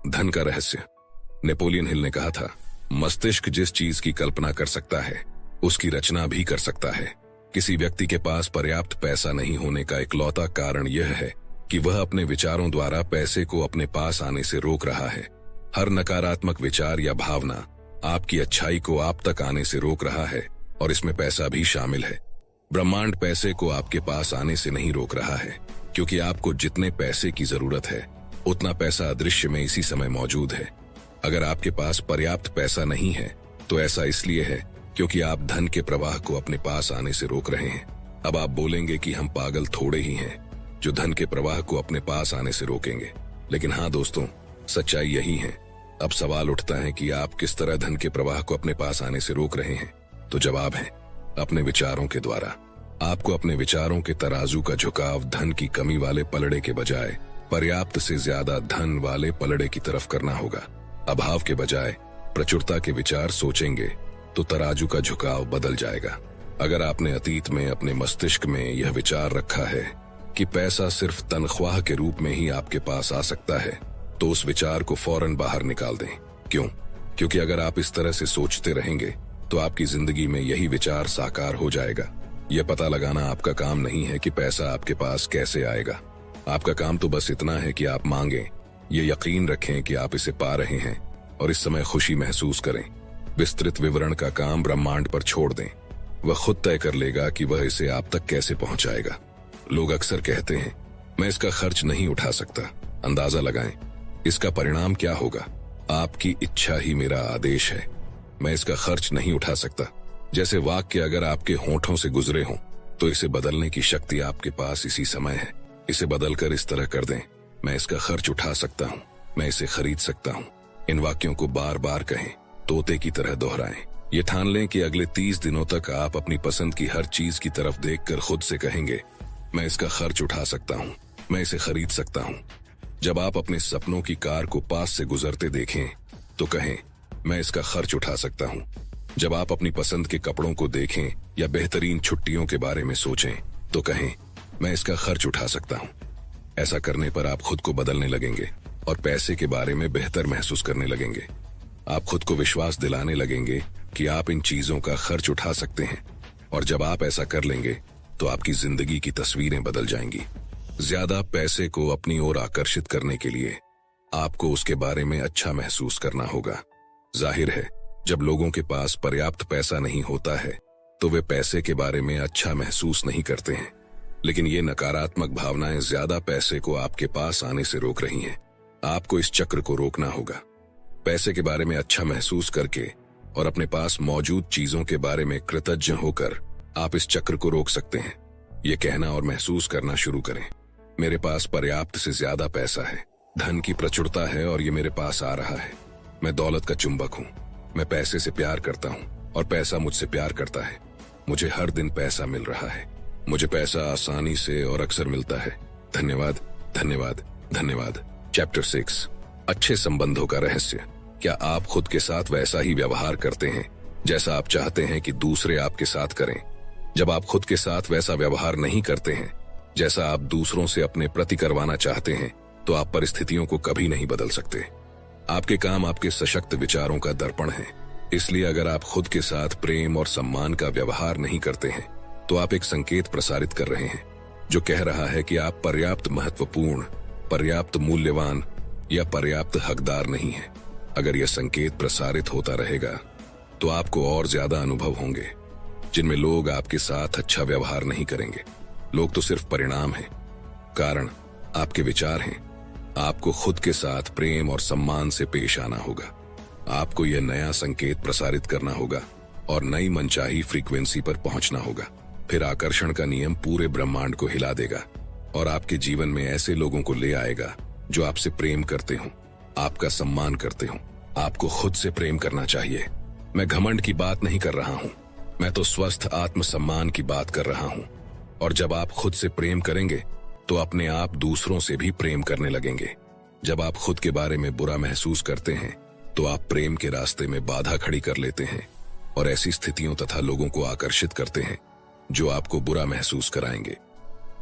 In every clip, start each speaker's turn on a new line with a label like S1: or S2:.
S1: धन का रहस्य। नेपोलियन हिल ने कहा था, मस्तिष्क जिस चीज की कल्पना कर सकता है उसकी रचना भी कर सकता है। किसी व्यक्ति के पास पर्याप्त पैसा नहीं होने का इकलौता कारण यह है कि वह अपने विचारों द्वारा पैसे को अपने पास आने से रोक रहा है। हर नकारात्मक विचार या भावना आपकी अच्छाई को आप तक आने से रोक रहा है, और इसमें पैसा भी शामिल है। ब्रह्मांड पैसे को आपके पास आने से नहीं रोक रहा है, क्योंकि आपको जितने पैसे की जरूरत है उतना पैसा अदृश्य में इसी समय मौजूद है। अगर आपके पास पर्याप्त पैसा नहीं है तो ऐसा इसलिए है क्योंकि आप धन के प्रवाह को अपने पास आने से रोक रहे हैं। अब आप बोलेंगे कि हम पागल थोड़े ही हैं जो धन के प्रवाह को अपने पास आने से रोकेंगे, लेकिन हाँ दोस्तों, सच्चाई यही है। अब सवाल उठता है कि आप किस तरह धन के प्रवाह को अपने पास आने से रोक रहे हैं। तो जवाब है, अपने विचारों के द्वारा। आपको अपने विचारों के तराजू का झुकाव धन की कमी वाले पलड़े के बजाय पर्याप्त से ज्यादा धन वाले पलड़े की तरफ करना होगा। अभाव के बजाय प्रचुरता के विचार सोचेंगे तो तराजू का झुकाव बदल जाएगा। अगर आपने अतीत में अपने मस्तिष्क में यह विचार रखा है कि पैसा सिर्फ तनख्वाह के रूप में ही आपके पास आ सकता है, तो उस विचार को फौरन बाहर निकाल दें। क्यों? क्योंकि अगर आप इस तरह से सोचते रहेंगे तो आपकी जिंदगी में यही विचार साकार हो जाएगा। यह पता लगाना आपका काम नहीं है कि पैसा आपके पास कैसे आएगा। आपका काम तो बस इतना है कि आप मांगें, ये यकीन रखें कि आप इसे पा रहे हैं और इस समय खुशी महसूस करें। विस्तृत विवरण का काम ब्रह्मांड पर छोड़ दें। वह खुद तय कर लेगा कि वह इसे आप तक कैसे पहुंचाएगा। लोग अक्सर कहते हैं, मैं इसका खर्च नहीं उठा सकता। अंदाजा लगाएं, इसका परिणाम क्या होगा? आपकी इच्छा ही मेरा आदेश है। मैं इसका खर्च नहीं उठा सकता जैसे वाक्य अगर आपके होठों से गुजरे हों तो इसे बदलने की शक्ति आपके पास इसी समय है। इसे बदलकर इस तरह कर दें, मैं इसका खर्च उठा सकता हूँ, मैं इसे खरीद सकता हूँ। इन वाक्यों को बार बार कहें, तोते की तरह दोहराएं। ये ठान लें कि अगले 30 दिनों तक आप अपनी पसंद की हर चीज की तरफ देखकर खुद से कहेंगे, मैं इसका खर्च उठा सकता हूँ, मैं इसे खरीद सकता हूँ। जब आप अपने सपनों की कार को पास से गुजरते देखें तो कहें, मैं इसका खर्च उठा सकता हूँ। जब आप अपनी पसंद के कपड़ों को देखें या बेहतरीन छुट्टियों के बारे में सोचें तो कहें, मैं इसका खर्च उठा सकता हूँ। ऐसा करने पर आप खुद को बदलने लगेंगे और पैसे के बारे में बेहतर महसूस करने लगेंगे। आप खुद को विश्वास दिलाने लगेंगे कि आप इन चीजों का खर्च उठा सकते हैं, और जब आप ऐसा कर लेंगे तो आपकी जिंदगी की तस्वीरें बदल जाएंगी। ज्यादा पैसे को अपनी ओर आकर्षित करने के लिए आपको उसके बारे में अच्छा महसूस करना होगा। जाहिर है, जब लोगों के पास पर्याप्त पैसा नहीं होता है तो वे पैसे के बारे में अच्छा महसूस नहीं करते हैं, लेकिन ये नकारात्मक भावनाएं ज्यादा पैसे को आपके पास आने से रोक रही हैं। आपको इस चक्र को रोकना होगा। पैसे के बारे में अच्छा महसूस करके और अपने पास मौजूद चीजों के बारे में कृतज्ञ होकर आप इस चक्र को रोक सकते हैं। ये कहना और महसूस करना शुरू करें, मेरे पास पर्याप्त से ज्यादा पैसा है, धन की प्रचुरता है और ये मेरे पास आ रहा है। मैं दौलत का चुंबक हूँ, मैं पैसे से प्यार करता हूँ और पैसा मुझसे प्यार करता है। मुझे हर दिन पैसा मिल रहा है, मुझे पैसा आसानी से और अक्सर मिलता है। धन्यवाद, धन्यवाद, धन्यवाद। चैप्टर 6, अच्छे संबंधों का रहस्य। क्या आप खुद के साथ वैसा ही व्यवहार करते हैं जैसा आप चाहते हैं कि दूसरे आपके साथ करें? जब आप खुद के साथ वैसा व्यवहार नहीं करते हैं जैसा आप दूसरों से अपने प्रति करवाना चाहते हैं, तो आप परिस्थितियों को कभी नहीं बदल सकते। आपके काम आपके सशक्त विचारों का दर्पण है। इसलिए अगर आप खुद के साथ प्रेम और सम्मान का व्यवहार नहीं करते हैं तो आप एक संकेत प्रसारित कर रहे हैं जो कह रहा है कि आप पर्याप्त महत्वपूर्ण, पर्याप्त मूल्यवान या पर्याप्त हकदार नहीं हैं। अगर यह संकेत प्रसारित होता रहेगा तो आपको और ज्यादा अनुभव होंगे जिनमें लोग आपके साथ अच्छा व्यवहार नहीं करेंगे। लोग तो सिर्फ परिणाम हैं, कारण आपके विचार हैं। आपको खुद के साथ प्रेम और सम्मान से पेश आना होगा। आपको यह नया संकेत प्रसारित करना होगा और नई मनचाही फ्रीक्वेंसी पर पहुंचना होगा। फिर आकर्षण का नियम पूरे ब्रह्मांड को हिला देगा और आपके जीवन में ऐसे लोगों को ले आएगा जो आपसे प्रेम करते हों, आपका सम्मान करते हों। आपको खुद से प्रेम करना चाहिए। मैं घमंड की बात नहीं कर रहा हूं, मैं तो स्वस्थ आत्मसम्मान की बात कर रहा हूं। और जब आप खुद से प्रेम करेंगे तो अपने आप दूसरों से भी प्रेम करने लगेंगे। जब आप खुद के बारे में बुरा महसूस करते हैं तो आप प्रेम के रास्ते में बाधा खड़ी कर लेते हैं और ऐसी स्थितियों तथा लोगों को आकर्षित करते हैं जो आपको बुरा महसूस कराएंगे।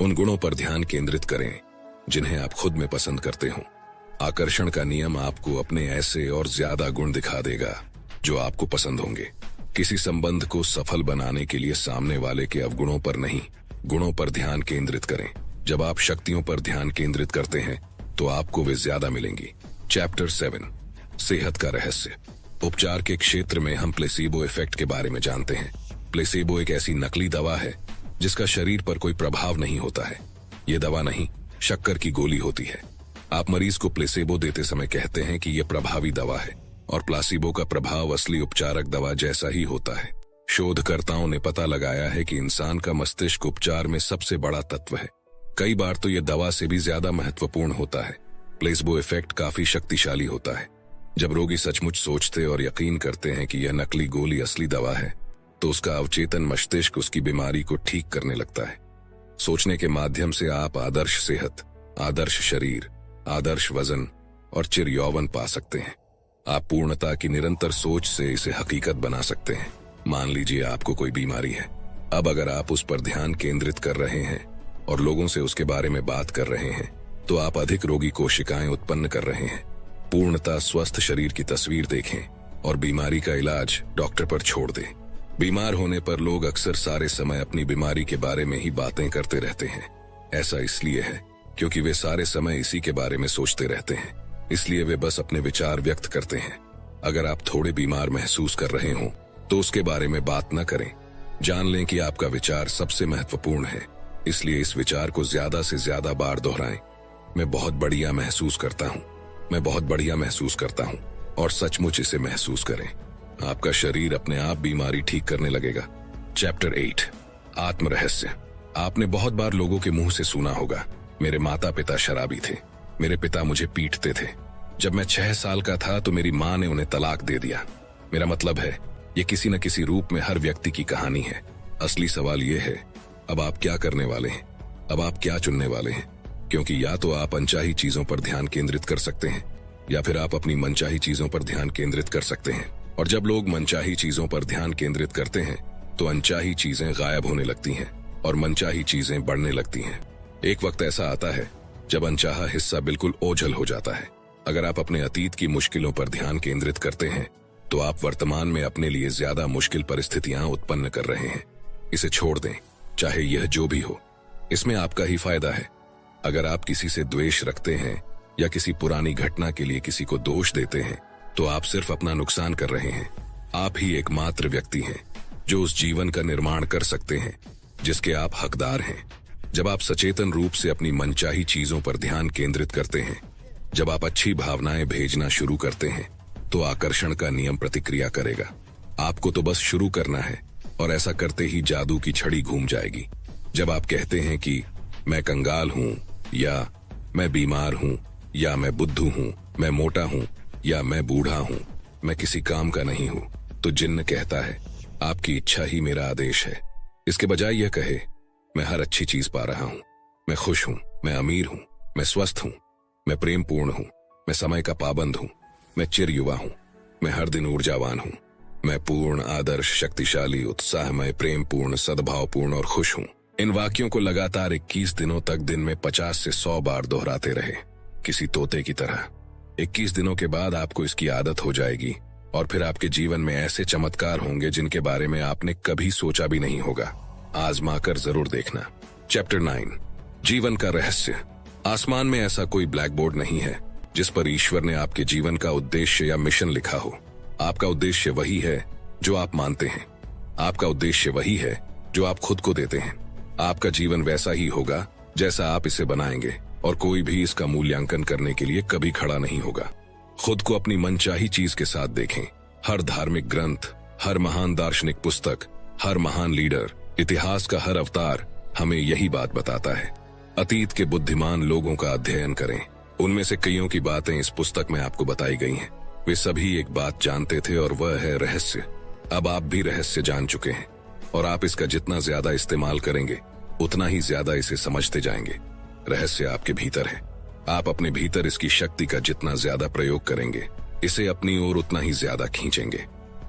S1: उन गुणों पर ध्यान केंद्रित करें जिन्हें आप खुद में पसंद करते हो। आकर्षण का नियम आपको अपने ऐसे और ज्यादा गुण दिखा देगा जो आपको पसंद होंगे। किसी संबंध को सफल बनाने के लिए सामने वाले के अवगुणों पर नहीं, गुणों पर ध्यान केंद्रित करें। जब आप शक्तियों पर ध्यान केंद्रित करते हैं तो आपको वे ज्यादा मिलेंगी। चैप्टर 7, सेहत का रहस्य। उपचार के क्षेत्र में हम प्लेसीबो इफेक्ट के बारे में जानते हैं। प्लेसीबो एक ऐसी नकली दवा है जिसका शरीर पर कोई प्रभाव नहीं होता है। ये दवा नहीं, शक्कर की गोली होती है। आप मरीज को प्लेसीबो देते समय कहते हैं कि यह प्रभावी दवा है, और प्लासीबो का प्रभाव असली उपचारक दवा जैसा ही होता है। शोधकर्ताओं ने पता लगाया है कि इंसान का मस्तिष्क उपचार में सबसे बड़ा तत्व है। कई बार तो यह दवा से भी ज्यादा महत्वपूर्ण होता है। प्लेसीबो इफेक्ट काफी शक्तिशाली होता है। जब रोगी सचमुच सोचते और यकीन करते हैं कि यह नकली गोली असली दवा है, तो उसका अवचेतन मस्तिष्क उसकी बीमारी को ठीक करने लगता है। सोचने के माध्यम से आप आदर्श सेहत, आदर्श शरीर, आदर्श वजन और चिर यौवन पा सकते हैं। आप पूर्णता की निरंतर सोच से इसे हकीकत बना सकते हैं। मान लीजिए आपको कोई बीमारी है। अब अगर आप उस पर ध्यान केंद्रित कर रहे हैं और लोगों से उसके बारे में बात कर रहे हैं, तो आप अधिक रोगी कोशिकाएं उत्पन्न कर रहे हैं। पूर्णता स्वस्थ शरीर की तस्वीर देखें और बीमारी का इलाज डॉक्टर पर छोड़ दें। बीमार होने पर लोग अक्सर सारे समय अपनी बीमारी के बारे में ही बातें करते रहते हैं। ऐसा इसलिए है क्योंकि वे सारे समय इसी के बारे में सोचते रहते हैं, इसलिए वे बस अपने विचार व्यक्त करते हैं। अगर आप थोड़े बीमार महसूस कर रहे हों तो उसके बारे में बात न करें। जान लें कि आपका विचार सबसे महत्वपूर्ण है, इसलिए इस विचार को ज्यादा से ज्यादा बार दोहराएं। मैं बहुत बढ़िया महसूस करता हूँ, मैं बहुत बढ़िया महसूस करता हूँ, और सचमुच इसे महसूस करें। आपका शरीर अपने आप बीमारी ठीक करने लगेगा। चैप्टर 8, आत्म रहस्य। आपने बहुत बार लोगों के मुंह से सुना होगा, मेरे माता पिता शराबी थे, मेरे पिता मुझे पीटते थे, जब मैं 6 साल का था तो मेरी माँ ने उन्हें तलाक दे दिया। मेरा मतलब है, ये किसी न किसी रूप में हर व्यक्ति की कहानी है। असली सवाल ये है, अब आप क्या करने वाले हैं? अब आप क्या चुनने वाले हैं? क्योंकि या तो आप अनचाही चीजों पर ध्यान केंद्रित कर सकते हैं, या फिर आप अपनी मनचाही चीजों पर ध्यान केंद्रित कर सकते हैं। और जब लोग मनचाही चीजों पर ध्यान केंद्रित करते हैं तो अनचाही चीजें गायब होने लगती हैं और मनचाही चीजें बढ़ने लगती हैं। एक वक्त ऐसा आता है जब अनचाहा हिस्सा बिल्कुल ओझल हो जाता है। अगर आप अपने अतीत की मुश्किलों पर ध्यान केंद्रित करते हैं तो आप वर्तमान में अपने लिए ज्यादा मुश्किल परिस्थितियां उत्पन्न कर रहे हैं। इसे छोड़ दें, चाहे यह जो भी हो, इसमें आपका ही फायदा है। अगर आप किसी से द्वेष रखते हैं या किसी पुरानी घटना के लिए किसी को दोष देते हैं तो आप सिर्फ अपना नुकसान कर रहे हैं। आप ही एकमात्र व्यक्ति हैं जो उस जीवन का निर्माण कर सकते हैं जिसके आप हकदार हैं। जब आप सचेतन रूप से अपनी मनचाही चीजों पर ध्यान केंद्रित करते हैं, जब आप अच्छी भावनाएं भेजना शुरू करते हैं, तो आकर्षण का नियम प्रतिक्रिया करेगा। आपको तो बस शुरू करना है और ऐसा करते ही जादू की छड़ी घूम जाएगी। जब आप कहते हैं कि मैं कंगाल हूँ, या मैं बीमार हूँ, या मैं बुद्धू हूँ, मैं मोटा हूँ, या मैं बूढ़ा हूँ, मैं किसी काम का नहीं हूँ, तो जिन्न कहता है आपकी इच्छा ही मेरा आदेश है। इसके बजाय यह कहे मैं हर अच्छी चीज पा रहा हूँ, मैं खुश हूँ, मैं अमीर हूँ, मैं स्वस्थ हूँ, मैं प्रेम पूर्ण हूँ, मैं समय का पाबंद हूँ, मैं चिर युवा हूँ, मैं हर दिन ऊर्जावान हूँ, मैं पूर्ण, आदर्श, शक्तिशाली, उत्साहमय, प्रेम पूर्ण, सद्भावपूर्ण और खुश हूँ। इन वाक्यों को लगातार 21 दिनों तक दिन में 50 से 100 बार दोहराते रहे, किसी तोते की तरह। 21 दिनों के बाद आपको इसकी आदत हो जाएगी और फिर आपके जीवन में ऐसे चमत्कार होंगे जिनके बारे में आपने कभी सोचा भी नहीं होगा। आजमा कर जरूर देखना। चैप्टर 9, जीवन का रहस्य। आसमान में ऐसा कोई ब्लैक बोर्ड नहीं है जिस पर ईश्वर ने आपके जीवन का उद्देश्य या मिशन लिखा हो। आपका उद्देश्य वही है जो आप मानते हैं। आपका उद्देश्य वही है जो आप खुद को देते हैं। आपका जीवन वैसा ही होगा जैसा आप इसे बनाएंगे, और कोई भी इसका मूल्यांकन करने के लिए कभी खड़ा नहीं होगा। खुद को अपनी मनचाही चीज के साथ देखें। हर धार्मिक ग्रंथ, हर महान दार्शनिक पुस्तक, हर महान लीडर, इतिहास का हर अवतार हमें यही बात बताता है। अतीत के बुद्धिमान लोगों का अध्ययन करें। उनमें से कईयों की बातें इस पुस्तक में आपको बताई गई हैं। वे सभी एक बात जानते थे और वह है रहस्य। अब आप भी रहस्य जान चुके हैं और आप इसका जितना ज्यादा इस्तेमाल करेंगे उतना ही ज्यादा इसे समझते जाएंगे। रहस्य आपके भीतर है। आप अपने भीतर इसकी शक्ति का जितना ज्यादा प्रयोग करेंगे, इसे अपनी ओर उतना ही ज्यादा खींचेंगे।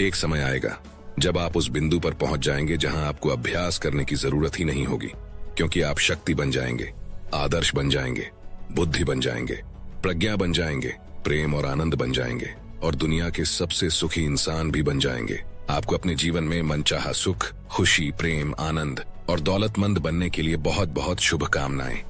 S1: एक समय आएगा जब आप उस बिंदु पर पहुंच जाएंगे जहां आपको अभ्यास करने की जरूरत ही नहीं होगी, क्योंकि आप शक्ति बन जाएंगे, आदर्श बन जाएंगे, बुद्धि बन जाएंगे, प्रज्ञा बन जाएंगे, प्रेम और आनंद बन जाएंगे और दुनिया के सबसे सुखी इंसान भी बन जाएंगे। आपको अपने जीवन में मनचाहा सुख, खुशी, प्रेम, आनंद और दौलतमंद बनने के लिए बहुत बहुत शुभकामनाएं।